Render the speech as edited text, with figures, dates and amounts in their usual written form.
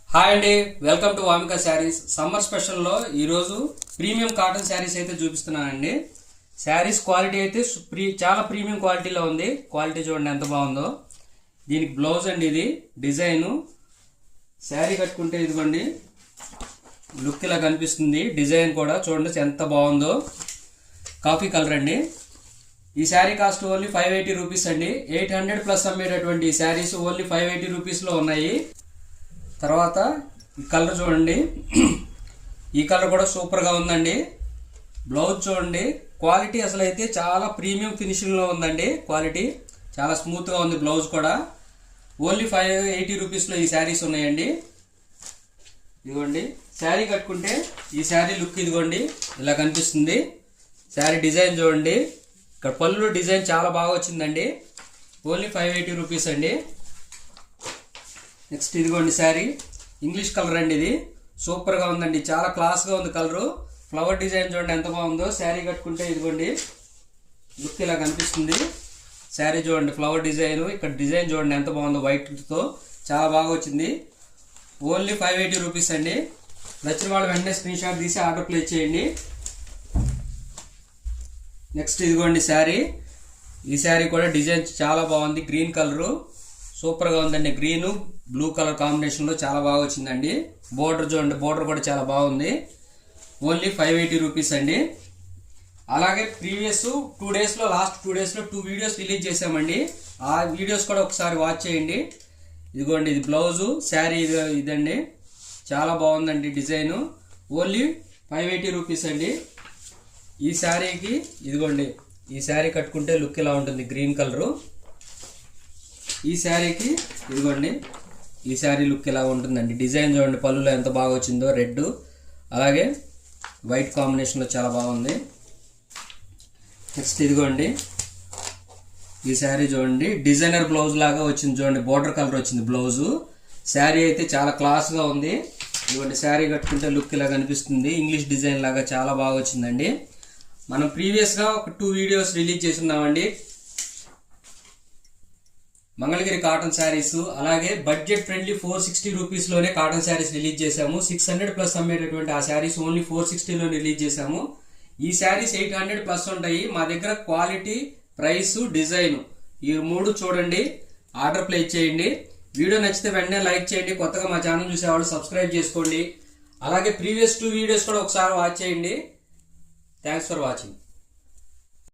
Hi అండి, welcome to Vamika saris. Summer స్పెషల్లో ఈరోజు ప్రీమియం కాటన్ శారీస్ అయితే చూపిస్తున్నానండి. శారీస్ క్వాలిటీ అయితే చాలా ప్రీమియం క్వాలిటీలో ఉంది. క్వాలిటీ చూడండి ఎంత బాగుందో. దీనికి బ్లౌజ్ అండి, ఇది డిజైను. శారీ కట్టుకుంటే ఇదిగోండి లుక్ ఇలా కనిపిస్తుంది. డిజైన్ కూడా చూడండి ఎంత బాగుందో. కాఫీ కలర్ అండి. ఈ శారీ కాస్ట్ ఓన్లీ 580 రూపీస్ అండి. 800 ప్లస్ అమ్మేటటువంటి ఈ శారీస్ ఓన్లీ 580 రూపీస్లో ఉన్నాయి. తర్వాత ఈ కలర్ చూడండి, ఈ కలర్ కూడా సూపర్గా ఉందండి. బ్లౌజ్ చూడండి, క్వాలిటీ అసలు అయితే చాలా ప్రీమియం ఫినిషింగ్లో ఉందండి. క్వాలిటీ చాలా స్మూత్గా ఉంది. బ్లౌజ్ కూడా ఓన్లీ 580 రూపీస్లో ఈ శారీస్ ఉన్నాయండి. ఇదిగోండి శారీ కట్టుకుంటే ఈ శారీ లుక్ ఇదిగోండి ఇలా కనిపిస్తుంది. శారీ డిజైన్ చూడండి, ఇక్కడ పళ్ళు డిజైన్ చాలా బాగా వచ్చిందండి. ఓన్లీ 580 రూపీస్ అండి. నెక్స్ట్ ఇదిగోండి శారీ ఇంగ్లీష్ కలర్ అండి. ఇది సూపర్గా ఉందండి, చాలా క్లాస్గా ఉంది కలరు. ఫ్లవర్ డిజైన్ చూడండి ఎంత బాగుందో. శారీ కట్టుకుంటే ఇదిగోండి లుక్ ఇలా కనిపిస్తుంది. శారీ చూడండి ఫ్లవర్ డిజైన్, ఇక్కడ డిజైన్ చూడండి ఎంత బాగుందో. వైట్తో చాలా బాగా వచ్చింది. ఓన్లీ 580 రూపీస్ అండి. నచ్చిన వాళ్ళు వెంటనే స్క్రీన్ షాట్ తీసి ఆర్డర్ ప్లేస్ చేయండి. నెక్స్ట్ ఇదిగోండి శారీ. ఈ శారీ కూడా డిజైన్ చాలా బాగుంది. గ్రీన్ కలరు సూపర్గా ఉందండి. గ్రీను బ్లూ కలర్ కాంబినేషన్లో చాలా బాగా వచ్చిందండి. బోర్డర్ చూడండి, బోర్డర్ కూడా చాలా బాగుంది. ఓన్లీ 580 రూపీస్ అండి. అలాగే ప్రీవియస్ 2 డేస్లో లాస్ట్ 2 డేస్లో 2 వీడియోస్ రిలీజ్ చేసామండి. ఆ వీడియోస్ కూడా ఒకసారి వాచ్ చేయండి. ఇదిగోండి ఇది బ్లౌజు, శారీ ఇదండి చాలా బాగుందండి డిజైను. ఓన్లీ 580 రూపీస్ అండి. ఈ శారీకి ఇదిగోండి ఈ శారీ కట్టుకుంటే లుక్ ఇలా ఉంటుంది, గ్రీన్ కలరు. ఈ శారీకి ఇదిగోండి ఈ శారీ లుక్ ఇలా ఉంటుందండి. డిజైన్ చూడండి పళ్ళులో ఎంత బాగా వచ్చిందో. రెడ్ అలాగే వైట్ కాంబినేషన్లో చాలా బాగుంది. నెక్స్ట్ ఇదిగోండి ఈ శారీ చూడండి డిజైనర్ బ్లౌజ్ లాగా వచ్చింది. చూడండి బోర్డర్ కలర్ వచ్చింది బ్లౌజు. శారీ అయితే చాలా క్లాస్గా ఉంది. ఇదిగోండి శారీ కట్టుకుంటే లుక్ ఇలా కనిపిస్తుంది. ఇంగ్లీష్ డిజైన్ లాగా చాలా బాగా వచ్చిందండి. మనం ప్రీవియస్గా ఒక 2 వీడియోస్ రిలీజ్ చేస్తున్నామండి. మంగళగిరి కాటన్ శారీస్, అలాగే బడ్జెట్ ఫ్రెండ్లీ 460 రూపీస్లోనే కాటన్ శారీస్ రిలీజ్ చేశాము. 600 ప్లస్ అమ్మేటటువంటి ఆ శారీస్ ఓన్లీ 460లో రిలీజ్ చేశాము. ఈ శారీస్ 800 ప్లస్ ఉంటాయి. మా దగ్గర క్వాలిటీ, ప్రైస్, డిజైన్ ఈ 3 చూడండి, ఆర్డర్ ప్లేస్ చేయండి. వీడియో నచ్చితే వెంటనే లైక్ చేయండి. కొత్తగా మా ఛానల్ చూసేవాళ్ళు సబ్స్క్రైబ్ చేసుకోండి. అలాగే ప్రీవియస్ 2 వీడియోస్ కూడా ఒకసారి వాచ్ చేయండి. Thanks for watching.